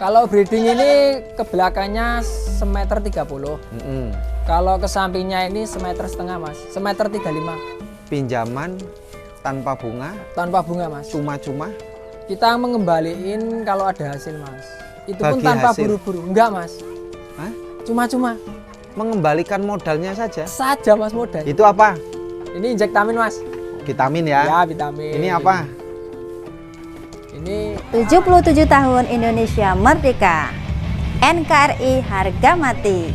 Kalau breeding ini ke belakangnya semeter 30. Kalau ke sampingnya ini semeter setengah mas, semeter 35. Pinjaman tanpa bunga? Tanpa bunga mas. Cuma-cuma? Kita mengembaliin kalau ada hasil mas. Itu pun Bagi tanpa hasil? buru-buru. Enggak mas. Hah? Cuma-cuma. Mengembalikan modalnya saja? Saja mas modal. Itu apa? Ini injektamin mas. Vitamin ya? Ya vitamin. Ini apa? Ini 77 tahun Indonesia Merdeka. NKRI harga mati.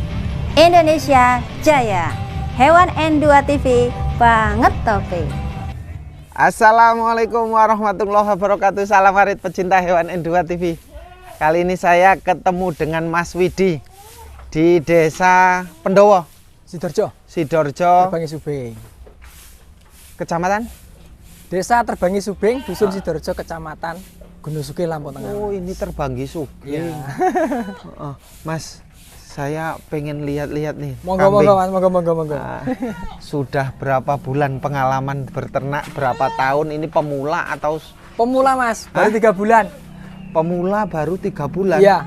Indonesia Jaya. Hewan N2 TV banget topi. Assalamualaikum warahmatullahi wabarakatuh. Salam harit pecinta hewan N2 TV. Kali ini saya ketemu dengan Mas Widi di Desa Pendowo, Sidoarjo. Sidoarjo, Terbangi Subeng. Kecamatan? Desa Terbangi Subeng, Dusun Sidoarjo, Kecamatan Gunung Sugih, Lampung Tengah. Oh, ini Terbanggi Sugih. Iya. Oh, Mas, saya pengen lihat-lihat nih. Monggo kambing. monggo mas, monggo. Ah, sudah berapa bulan pengalaman berternak? Berapa tahun? Ini pemula atau Pemula mas, baru Hah? 3 bulan. pemula baru 3 bulan? Iya.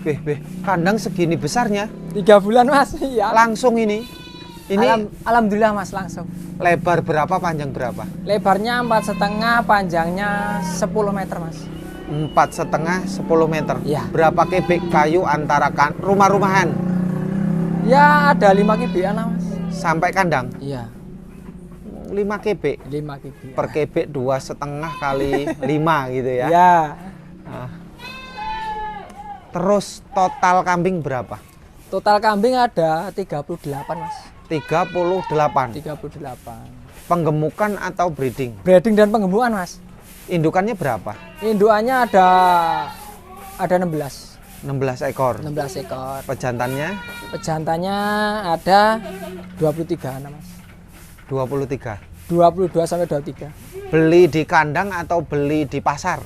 Beh, kandang segini besarnya 3 bulan mas. Iya. langsung ini. Ini Alhamdulillah mas langsung. lebar berapa, panjang berapa? Lebarnya 4,5, panjangnya 10 meter mas. 4,5 10 meter. Iya. Berapa kubik kayu antara rumah-rumahan Ya ada 5 kibian lah mas. sampai kandang? Iya. 5 kubik. 5 kibian. Per kubik 2,5 kali 5 gitu ya. Iya. Nah. Terus total kambing berapa? Total kambing ada 38 mas. 38. 38. Penggemukan atau breeding? Breeding dan penggembukan mas. Indukannya berapa? Indukannya ada 16. 16 ekor. 16 ekor. Pejantannya Pejantannya ada 23 anak mas. 23. 22 sampai 23. Beli di kandang atau beli di pasar?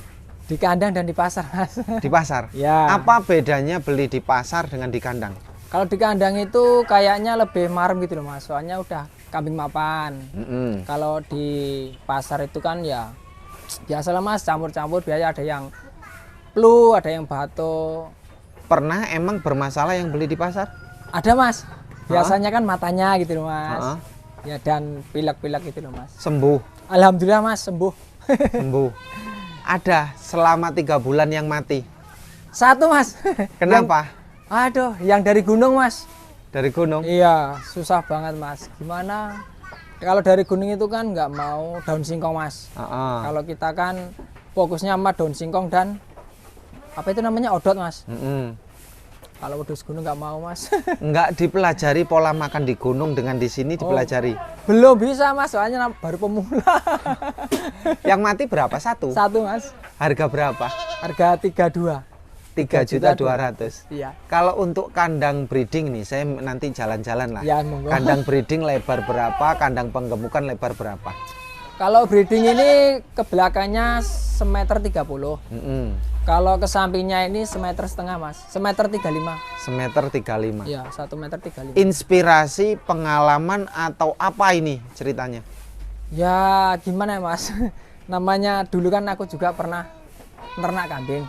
Di kandang dan di pasar mas. Di pasar. Ya. Apa bedanya beli di pasar dengan di kandang? Kalau di kandang itu kayaknya lebih marem gitu loh mas. Soalnya udah kambing mapan. Kalau di pasar itu kan ya biasalah mas, campur-campur, biasa ada yang flu, ada yang batuk. Pernah emang bermasalah yang beli di pasar? Ada mas. Biasanya kan matanya gitu loh mas. Hah? Ya dan pilek-pilek gitu loh mas. Sembuh. Alhamdulillah mas sembuh. Sembuh. Ada selama 3 bulan yang mati. Satu mas. Kenapa? Aduh, yang dari gunung mas. Dari gunung? Iya, susah banget mas. Gimana? Kalau dari gunung itu kan nggak mau daun singkong mas. Kalau kita kan fokusnya sama daun singkong dan apa itu namanya odot mas. Kalau wedhus gunung nggak mau mas. Enggak dipelajari pola makan di gunung dengan di sini dipelajari. Belum bisa mas, soalnya baru pemula. Yang mati berapa? Satu? Satu mas. Harga berapa? Harga 32. 3.200.000. Iya. Kalau untuk kandang breeding nih, saya nanti jalan-jalan lah. Ya, monggo. Kandang breeding lebar berapa? Kandang penggemukan lebar berapa? Kalau breeding ini ke belakangnya semeter 30. Kalau ke sampingnya ini semeter setengah mas, semeter 35. Semeter 35. Iya, 1 meter 35. Inspirasi, pengalaman atau apa ini ceritanya? Ya gimana ya mas, namanya dulu kan aku juga pernah ternak kambing.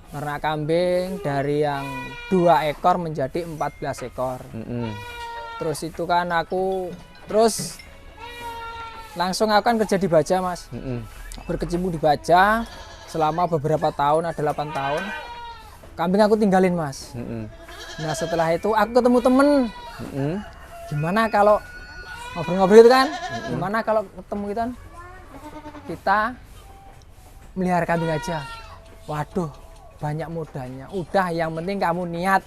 Ternak kambing dari yang 2 ekor menjadi 14 ekor. Terus itu kan aku langsung akan kerja di baja mas. Berkecimpung di baja selama beberapa tahun, ada 8 tahun. Kambing aku tinggalin mas. Nah setelah itu aku ketemu temen. Gimana kalau ngobrol-ngobrol itu kan, gimana kalau ketemu gitu kan, kita melihara kambing aja. Waduh, banyak modalnya. Udah, yang penting kamu niat.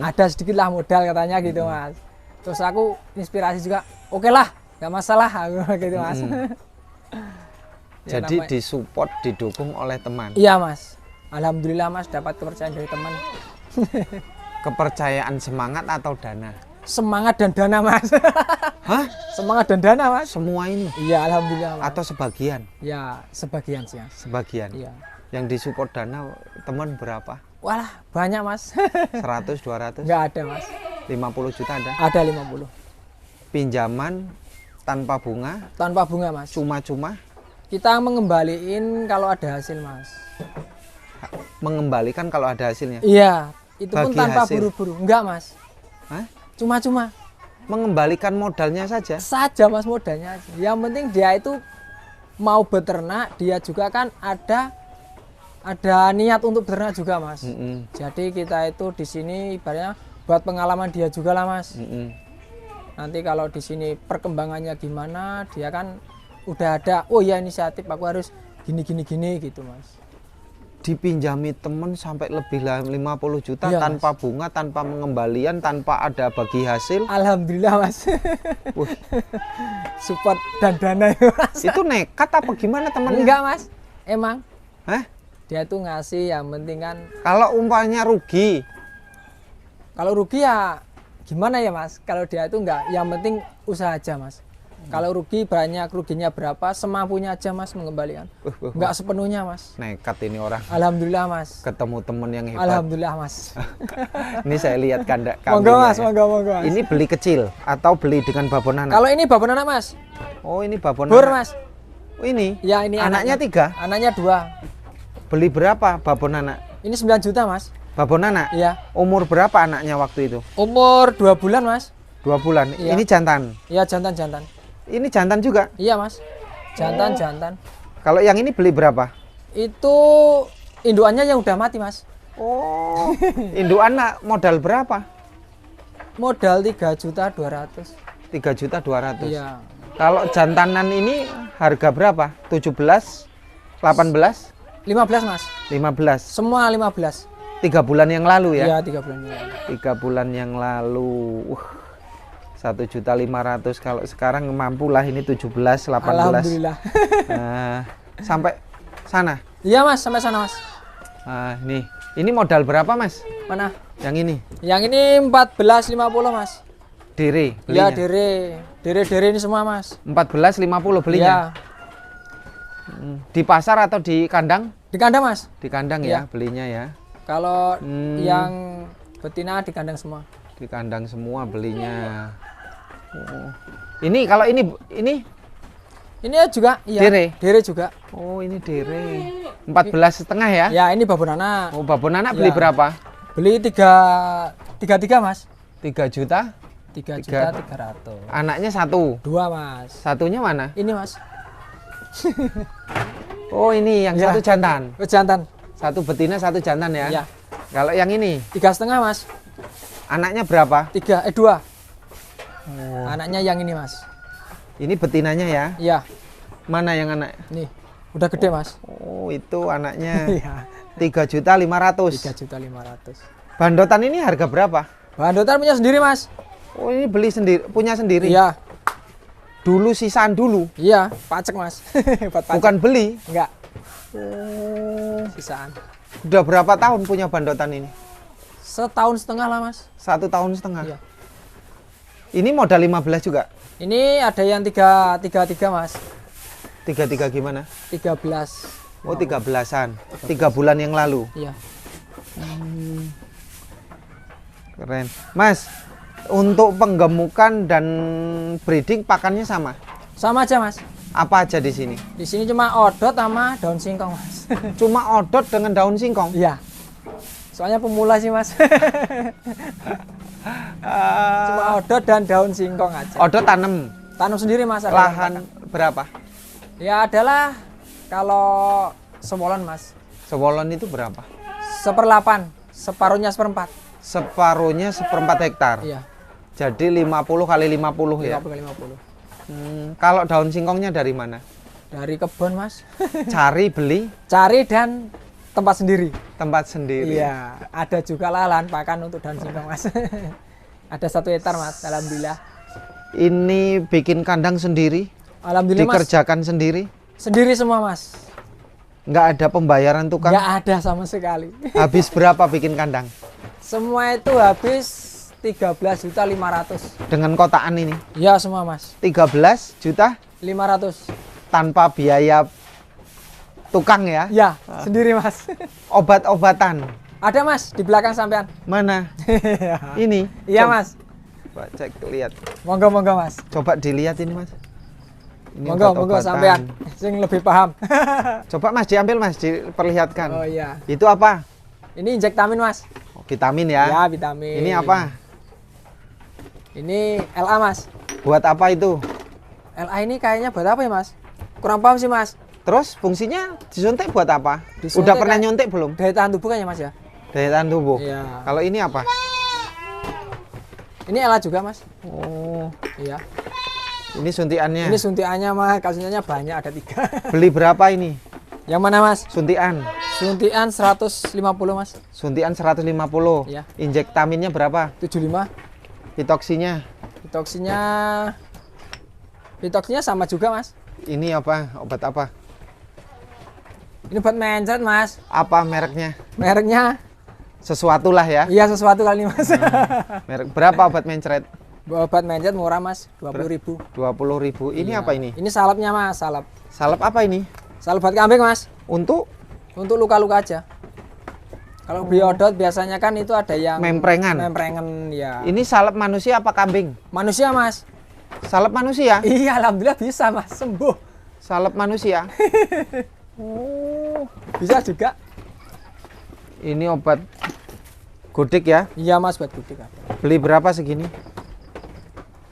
Ada sedikit lah modal katanya gitu mas. Terus aku inspirasi juga, oke lah, nggak masalah aku gitu mas. Ya, Jadi namanya, disupport, didukung oleh teman. iya mas, alhamdulillah mas dapat kepercayaan dari teman. Kepercayaan semangat atau dana? Semangat dan dana mas. Hah? Semangat dan dana mas. Semua ini? Iya alhamdulillah mas. Atau sebagian? Ya sebagian sih mas. Sebagian? Iya. Yang disupport dana teman berapa? Walah banyak mas. 100, 200? Nggak ada mas. 50 juta ada? Ada 50. Pinjaman tanpa bunga? Tanpa bunga mas. Cuma-cuma? Kita mengembaliin kalau ada hasil mas. mengembalikan kalau ada hasilnya. Iya, itu pun Bagi tanpa hasil. buru-buru. Enggak, Mas. Hah? Cuma-cuma Mengembalikan modalnya saja. Mas modalnya aja. Yang penting dia itu mau beternak, dia juga kan ada niat untuk beternak juga, Mas. Jadi kita itu di sini ibaratnya buat pengalaman dia juga lah, Mas. Nanti kalau di sini perkembangannya gimana, dia kan udah ada, oh ya inisiatif aku harus gini gitu, Mas. Dipinjami temen sampai lebih 50 juta Iya, tanpa bunga, tanpa pengembalian, tanpa ada bagi hasil. Alhamdulillah, Mas. Wih, Support dan dana ya, Mas. itu nekat apa gimana temennya? Enggak, Mas. Emang Hah? dia tuh ngasih, yang penting kan Kalau umpamanya rugi, kalau rugi ya gimana ya, Mas. Kalau dia itu enggak, yang penting usaha aja, Mas. Kalau rugi banyak, ruginya berapa, semampunya aja, Mas, mengembalikan. Enggak sepenuhnya, Mas. nekat ini orang. Alhamdulillah, Mas. Ketemu temen yang hebat. Alhamdulillah, Mas. Ini saya lihat kandang Monggo, kambingnya Mas, ya. monggo, Mas. Ini beli kecil atau beli dengan babon anak? Kalau ini babon anak, Mas. Oh, ini babon Bur, anak. Mas. Oh, ini? Ya, ini Anaknya 3? Anaknya 2. Beli berapa babon anak? Ini 9 juta, Mas. Babon anak? Iya. Umur berapa anaknya waktu itu? Umur 2 bulan, Mas. 2 bulan. Iya. Ini jantan. Iya, jantan. Ini jantan juga. Iya, Mas. Jantan. Kalau yang ini beli berapa? Itu indukannya yang udah mati, Mas. Oh, induk anak modal berapa? Modal 3.200.000. 3.200.000. Iya. Kalau jantanan ini harga berapa? 17, 18, 15, Mas. 15. Semua 15. 3 bulan yang lalu ya? Iya, 3 bulan. 3 bulan yang lalu. 1.500.000. Kalau sekarang mampu lah ini 17, 18. Alhamdulillah. Nah, sampai sana. Iya, Mas, sampai sana, Mas. Nah, nih. Ini modal berapa, Mas? Mana? Yang ini. Yang ini 14.50, Mas. Dere Iya, belinya. dere ini semua, Mas. 14.50 belinya. Iya. Di pasar atau di kandang? Di kandang, Mas. Di kandang Iya. ya belinya ya. Kalau yang betina di kandang semua. Di kandang semua belinya. Oh. Ini kalau ini Ini juga, iya. Dere? juga. Oh, ini dere. 14,5 ya? Ya, ini babon anak. Oh, babon anak beli Ya. berapa? Beli 3, Mas. 3 juta. 3.300.000. Anaknya 1. 2, Mas. Satunya mana? Ini, Mas. Oh, ini yang Ya. satu jantan. Oh, jantan. Satu betina, satu jantan ya? Iya. Kalau yang ini 3,5, Mas. anaknya berapa? 2. Oh. Anaknya yang ini, Mas. Ini betinanya ya? Iya. Mana yang anak? Nih. Udah gede, Mas. Oh, itu anaknya. Iya. 3.500.000. 3.500.000. Bandotan ini harga berapa? Bandotan punya sendiri, Mas. Oh, ini beli sendiri, punya sendiri. Iya. Dulu sisaan dulu, Iya, pacek, Mas. Buat pacek. bukan beli. Enggak, Oh, sisaan. udah berapa tahun punya bandotan ini? 1,5 tahun lah, Mas. 1,5 tahun. Iya. Ini modal 15 juga. Ini ada yang 3, Mas. 3 gimana? 13. Oh, 13-an. 3 bulan yang lalu. Iya. Keren. Mas, untuk penggemukan dan breeding pakannya sama? Sama aja, Mas. Apa aja di sini? Di sini cuma odot sama daun singkong, Mas. Cuma odot dengan daun singkong. Iya. Soalnya pemula sih, Mas. Cuma odot dan daun singkong aja. Odot tanam. Tanam sendiri, Mas. ada Lahan yang berapa? pakan. Ya adalah kalau semolon, Mas. Sewolon itu berapa? 1/8, separuhnya 1/4. Separuhnya 1/4 hektar. Iya. Jadi 50 kali 50 ya. 50. Kalau daun singkongnya dari mana? Dari kebun, Mas. Cari, beli, Cari dan tempat sendiri. tempat sendiri. Iya, ada juga lah lahan pakan untuk daun singkong, Mas. Ada 1 hektar, Mas. Alhamdulillah. Ini bikin kandang sendiri, Alhamdulillah, Mas. dikerjakan sendiri. Sendiri semua, Mas. Nggak ada pembayaran tukang. Nggak ada sama sekali. Habis berapa bikin kandang? Semua itu habis 13.500.000. Dengan kotaan ini Ya, semua, Mas. 13 juta 500. tanpa biaya tukang ya. Ya, sendiri, Mas. Obat-obatan. Ada, Mas, di belakang sampean. Mana? Ini. Iya, Coba- Mas. Coba cek lihat. Monggo, Mas. Coba dilihat ini, Mas. Ini Monggo, monggo obat-obatan. sampean sing lebih paham. Coba Mas diambil Mas, diperlihatkan. Oh iya. Itu apa? Ini injektamin Mas. Oh, vitamin ya. Ya, vitamin. Ini apa? Ini LA Mas. Buat apa itu? LA ini kayaknya buat apa ya Mas? Kurang paham sih Mas. Terus fungsinya disuntik buat apa? Disuntik Udah pernah kayak- nyuntik belum? Daya tahan tubuh kayaknya Mas ya. Daya tahan tubuh. Iya. Kalau ini apa? Ini LA juga Mas. Oh, Iya. ini suntikannya. Ini suntikannya Mas, kasusnya banyak, ada 3. Beli berapa ini? Yang mana Mas? Suntikan. Suntikan 150 Mas. Suntikan 150. Iya. Injektaminnya berapa? 75. Pitoksinya. Pitoksinya sama juga Mas. Ini apa? Obat apa? Ini buat mencret Mas. Apa mereknya? Mereknya Sesuatu lah ya. iya sesuatu kali ini Mas. Merek berapa obat mencret? Obat mencret murah Mas, 20.000. 20.000. Ini Iya. apa ini? Ini salapnya Mas, salap. Salep apa ini? Salep buat kambing Mas, Untuk untuk luka-luka aja. Kalau biodot biasanya kan itu ada yang Memprengan. Memprengan ya. ini salep manusia apa kambing? Manusia Mas. Salep manusia? Iya, alhamdulillah bisa Mas, sembuh. Salep manusia. Bisa juga. Ini obat gudik ya. Iya Mas, buat kudik. Beli berapa segini?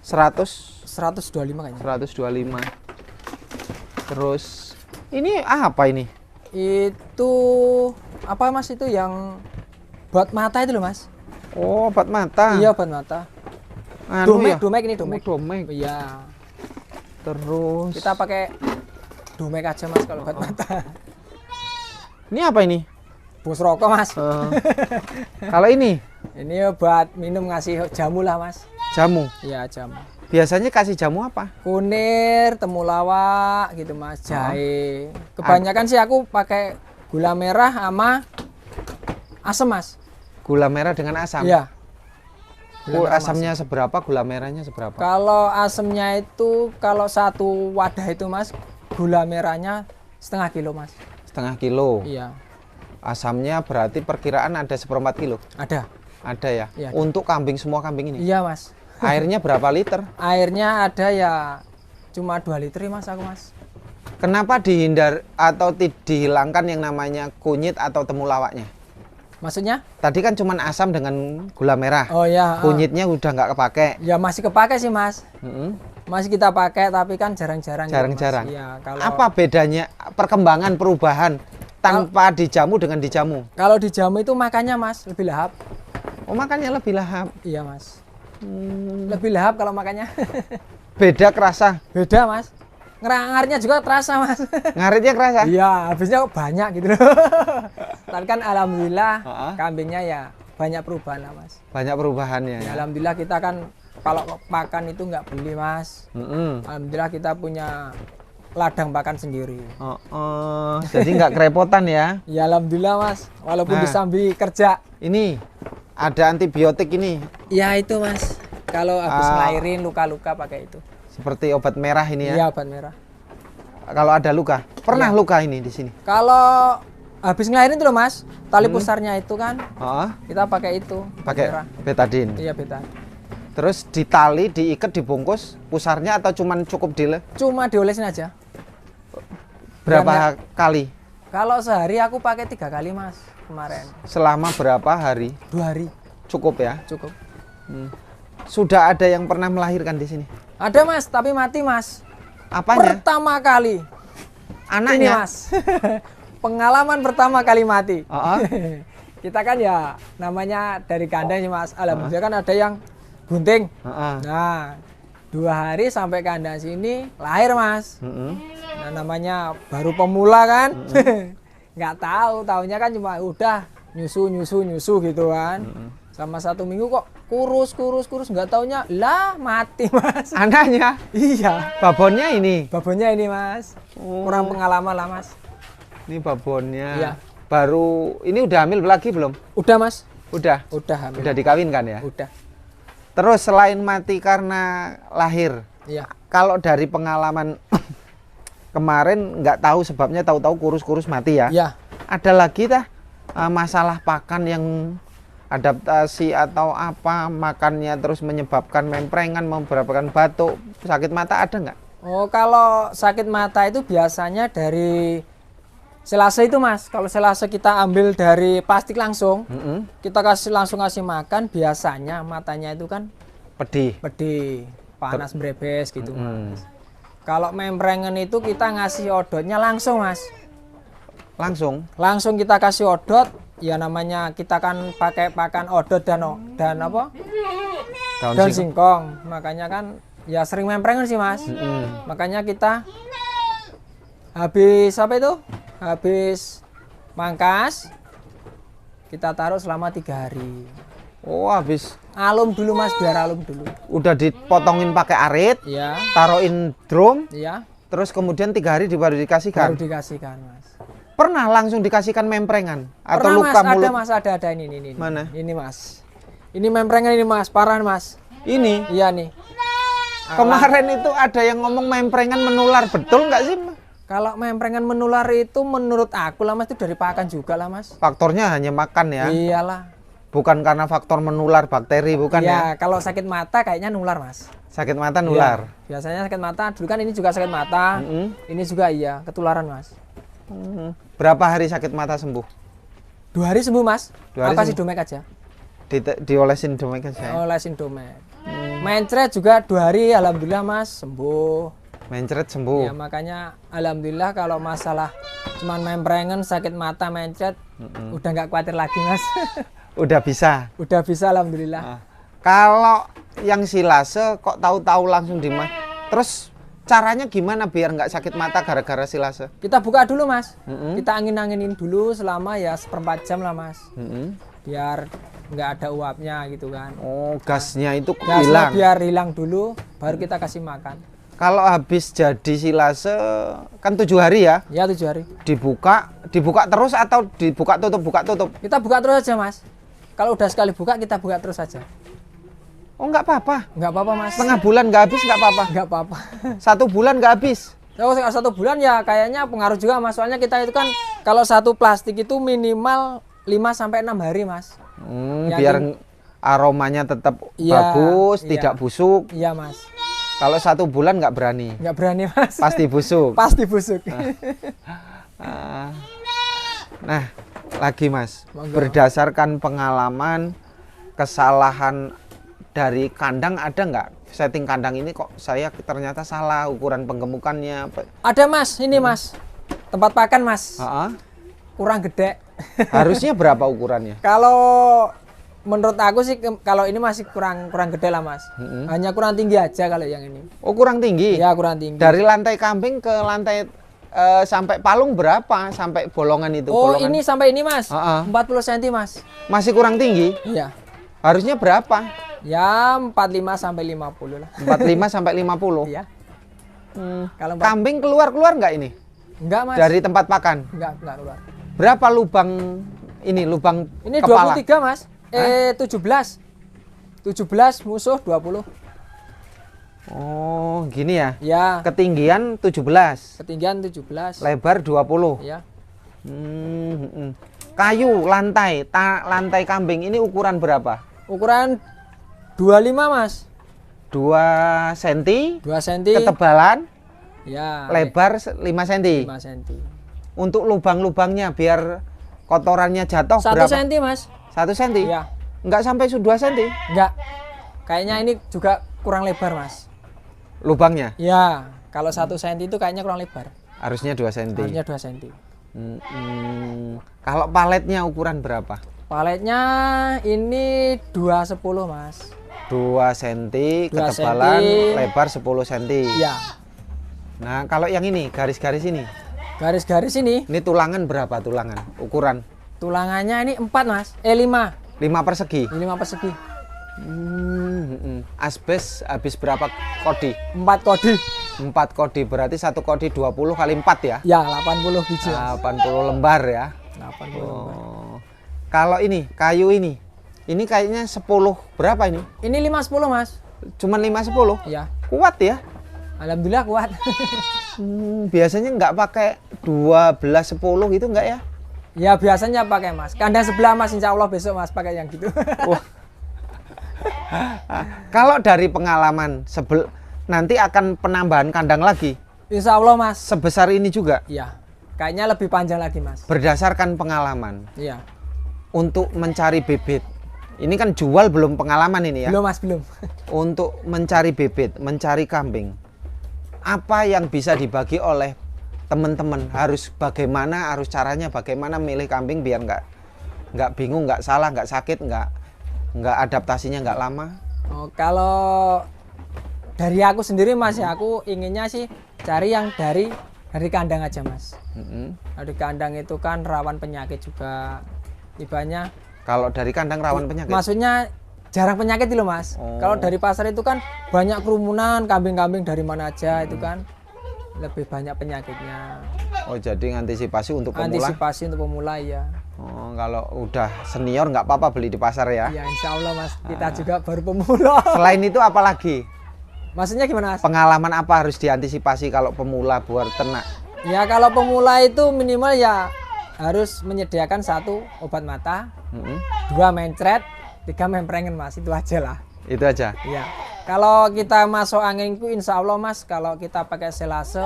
100, 125 kayaknya. 125. Terus ini apa ini? Itu apa Mas, itu yang buat mata itu loh Mas. Oh, obat mata. Iya, buat mata. Anu ya? Domek ini Oh, domek. domek. Iya. Terus Kita pakai domek aja Mas kalau buat mata. ini apa ini? Bungkus rokok Mas. Kalau ini Ini buat minum, ngasih jamu lah Mas. jamu. Iya, jamu. Biasanya kasih jamu apa? Kunir, temulawak gitu Mas, jahe. Kebanyakan sih aku pakai gula merah sama asam Mas. Gula merah dengan asam. Iya. Gula merah sama Asamnya seberapa? Gula merahnya seberapa? Kalau asamnya itu, kalau satu wadah itu Mas, gula merahnya setengah kilo Mas. Setengah kilo. Iya, Asamnya berarti perkiraan ada 1/4 kilo. ada. Ada ya. Iya. Untuk kambing, semua kambing ini. Iya Mas. Airnya berapa liter? Airnya ada ya cuma 2 liter Mas aku Mas. Kenapa dihindar atau dihilangkan yang namanya kunyit atau temulawaknya? Maksudnya? Tadi kan cuma asam dengan gula merah. Oh ya. Kunyitnya udah nggak kepake. Ya masih kepake sih Mas. Mm-mm. Masih kita pakai tapi kan jarang-jarang. gitu, Jarang-jarang. Mas. Iya, kalau Apa bedanya perkembangan perubahan tanpa dijamu dengan dijamu? kalau dijamu itu makannya Mas lebih lahap. Oh, makannya lebih lahap. Iya Mas. Lebih lahap kalau makannya. Beda kerasa. Beda Mas. Ngaritnya juga terasa Mas. Ngaritnya kerasa. Iya, habisnya kok banyak gitu loh. Tapi kan alhamdulillah Ha-ha. kambingnya ya banyak perubahan lah Mas. Banyak perubahannya Ya, ya. alhamdulillah kita kan kalau pakan itu nggak beli Mas. Mm-mm. Alhamdulillah kita punya ladang pakan sendiri. Jadi nggak kerepotan ya. Ya alhamdulillah Mas, walaupun Nah. disambi kerja. Ini ada antibiotik ini. Ya itu Mas, kalau habis Ah. ngelahirin luka-luka pakai itu. Seperti obat merah ini ya. Iya, obat merah. Kalau ada luka. Pernah Iya. luka ini di sini? Kalau habis ngelahirin itu loh Mas, tali pusarnya itu kan Oh, kita pakai itu, obat pakai merah. betadine. Iya beta. Terus ditali, diikat, dibungkus pusarnya atau cuman cukup Cuma diolesin aja. berapa kali? Kalau sehari aku pakai 3 kali Mas kemarin. Selama berapa hari? 2 hari Cukup ya. cukup. Sudah ada yang pernah melahirkan di sini. Ada Mas, tapi mati Mas. Apanya? Pertama kali. Ini Anaknya. Mas. Pengalaman pertama kali mati. Oh, Kita kan ya namanya dari kandang sih Mas. Alhamdulillah kan ada yang bunting. oh. Nah, 2 hari sampai kandang sini lahir Mas. Nah, namanya baru pemula kan. Nggak tahu, tahunya kan cuma udah nyusu gitu kan. Sama 1 minggu kok kurus nggak taunya lah mati Mas. Anaknya. Iya, Babonnya ini. babonnya ini Mas. Kurang pengalaman lah Mas. Ini babonnya. Iya. Baru ini udah hamil lagi belum? Udah Mas, Udah. udah hamil. Udah dikawinkan ya. Udah. Terus selain mati karena lahir, Iya. kalau dari pengalaman kemarin nggak tahu sebabnya, tahu-tahu kurus-kurus mati ya. Iya. Ada lagi masalah pakan yang adaptasi atau apa, makannya terus menyebabkan memprengan, menyebabkan batuk, sakit mata, ada nggak? Oh, kalau sakit mata itu biasanya dari selase itu Mas. Kalau selase kita ambil dari plastik langsung, kita langsung kasih makan, biasanya matanya itu kan pedih, panas brebes gitu Mas. Kalau memprengen itu kita ngasih odotnya langsung Mas. Langsung kita kasih odot, ya namanya kita kan pakai pakan odot dan apa? Daun singkong. Makanya kan ya sering memprengen sih Mas. Makanya kita habis apa itu? Habis mangkas kita taruh selama 3 hari. Oh, habis Alum dulu Mas, biar alum dulu. udah dipotongin pakai arit, Ya. taruhin drum, Iya. terus kemudian 3 hari baru dikasihkan. Baru dikasihkan Mas. Pernah langsung dikasihkan memprengan atau Pernah luka Mas, mulut? ada Mas, ada ini. Mana? Ini Mas. Ini memprengan ini Mas, parah Mas. Ini Iya nih. kemarin itu ada yang ngomong memprengan menular, betul nggak sih? Kalau memprengan menular itu menurut aku lah Mas itu dari pakan juga lah Mas. Faktornya hanya makan ya, Iyalah. bukan karena faktor menular bakteri, bukan ya? Ya, kalau sakit mata kayaknya nular Mas. Sakit mata nular. Iya. Biasanya sakit mata, dulu kan ini juga sakit mata. Ini juga iya, ketularan Mas. Berapa hari sakit mata sembuh? 2 hari sembuh Mas. 2 hari Apa sih sembuh. domek aja? Diolesin domek saya. Olesin domek. Mencret juga 2 hari, alhamdulillah Mas sembuh. Mencret sembuh. Ya makanya alhamdulillah kalau masalah cuman memprengen sakit mata mencret udah nggak khawatir lagi Mas. Udah bisa. Udah bisa alhamdulillah. Nah, kalau yang silase kok tahu-tahu langsung terus caranya gimana biar nggak sakit mata gara-gara silase? Kita buka dulu Mas. Kita angin-anginin dulu selama ya 1/4 jam lah Mas. Biar nggak ada uapnya gitu kan. Oh, gasnya itu Gasnya hilang. biar hilang dulu baru kita kasih makan. Kalau habis jadi silase kan 7 hari ya? Ya 7 hari. Dibuka terus atau dibuka tutup? Kita buka terus aja Mas. Kalau udah sekali buka kita buka terus aja. Oh, nggak apa-apa. Nggak apa-apa Mas. Setengah bulan nggak habis nggak apa-apa. Nggak apa-apa. 1 bulan nggak habis. Kalau 1 bulan ya kayaknya pengaruh juga Mas. Soalnya kita itu kan kalau satu plastik itu minimal 5-6 hari Mas. Biar aromanya tetap Iya, bagus, iya. tidak busuk. Iya Mas. Kalau 1 bulan nggak berani, Nggak berani Mas. pasti busuk. Pasti busuk. Nah, lagi Mas, Monggo. berdasarkan pengalaman, kesalahan dari kandang ada nggak? Setting kandang ini kok saya ternyata salah ukuran penggemukannya. Ada Mas, ini Mas. Tempat pakan Mas. Kurang gede. Harusnya berapa ukurannya? Kalau menurut aku sih kalau ini masih kurang gede lah Mas. Hanya kurang tinggi aja kalau yang ini. Oh, kurang tinggi. Ya kurang tinggi. Dari lantai kambing ke lantai sampai palung berapa? Sampai bolongan itu? Oh bolongan. ini sampai ini Mas. Ah, ah. 40 cm Mas. Masih kurang tinggi? Iya. Harusnya berapa? Ya 45 sampai 50 lah. 45 sampai 50. Iya. Kalau Kambing keluar nggak ini? enggak Mas. Dari tempat pakan? Enggak keluar. Berapa lubang ini? Lubang Ini kepala? 23 Mas. 17. 17 musuh 20. Oh, gini ya. Ya. Ketinggian 17, Ketinggian 17. lebar 20. Ya. Kayu lantai, lantai kambing ini ukuran berapa? Ukuran 25 Mas. 2 cm. 2 cm. Ketebalan, Ya. lebar 5 cm. 5 cm. Untuk lubang-lubangnya biar kotorannya jatuh 1 berapa? cm Mas. 1 cm? Iya. Enggak sampai 2 cm Enggak. Kayaknya ini juga kurang lebar Mas. lubangnya? Ya. Kalau 1 cm itu kayaknya kurang lebar. Harusnya 2 cm. Harusnya 2 cm. Kalau paletnya ukuran berapa? Paletnya ini 210 Mas. 2 cm, 2 ketebalan, cm. lebar 10 cm. Ya. Nah, kalau yang ini, garis-garis ini. Garis-garis ini Ini tulangan berapa tulangan? Ukuran? tulangannya ini 4 Mas. 5. 5 persegi. 5 persegi. Asbes habis berapa kodi? 4 kodi. 4 kodi, berarti 1 kodi 20 kali 4 ya? Ya 80 biji Mas. 80 lembar ya. 80 lembar. Oh. Kalau ini, kayu ini kayaknya 10 berapa ini? Ini 510 Mas. Cuman 5-10? Ya. Kuat ya? Alhamdulillah kuat. Biasanya nggak pakai 12-10 gitu nggak ya? Ya biasanya pakai Mas. Kandang sebelah Mas, insya Allah besok Mas pakai yang gitu. Wah. Kalau dari pengalaman nanti akan penambahan kandang lagi Insya Allah mas. sebesar ini juga Iya. Kayaknya lebih panjang lagi mas. berdasarkan pengalaman Iya. untuk mencari bibit. Ini kan jual belum pengalaman ini ya. Belum mas, belum. Untuk mencari bibit, mencari kambing. Apa yang bisa dibagi oleh teman-teman? Harus bagaimana, harus caranya bagaimana milih kambing biar nggak bingung, nggak salah, nggak sakit, nggak adaptasinya nggak lama. Oh, kalau dari aku sendiri mas ya, aku inginnya sih cari yang dari kandang aja mas. Dari kandang itu kan rawan penyakit juga. Ibaratnya Kalau dari kandang rawan penyakit? maksudnya jarang penyakit loh mas. Oh. Kalau dari pasar itu kan banyak kerumunan, kambing-kambing dari mana aja itu kan lebih banyak penyakitnya. Oh, jadi antisipasi untuk pemula? Antisipasi untuk pemula ya. Oh, kalau udah senior nggak apa-apa beli di pasar ya? Ya insya Allah mas, kita juga baru pemula. Selain itu apa lagi? Maksudnya gimana mas? Pengalaman apa harus diantisipasi kalau pemula buat ternak? Ya kalau pemula itu minimal ya harus menyediakan 1 obat mata, 2 mencret, 3 memprengen mas, itu aja lah. Itu aja? Iya. Kalau kita masuk angin itu insya Allah mas, kalau kita pakai selase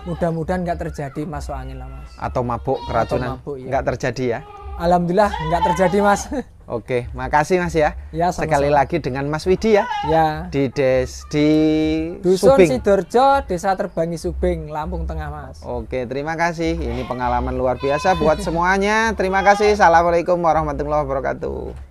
mudah-mudahan nggak terjadi masuk angin lah mas. Atau mabuk keracunan? mabuk, iya. Nggak terjadi ya? Alhamdulillah nggak terjadi mas. Oke, makasih mas ya. Ya, sama-sama. Sekali lagi dengan Mas Widi ya. Ya. Di Dusun Subing. Sidoarjo, Desa Terbangi Subing, Lampung Tengah mas. Oke, terima kasih. Ini pengalaman luar biasa buat semuanya. Terima kasih. Assalamualaikum warahmatullahi wabarakatuh.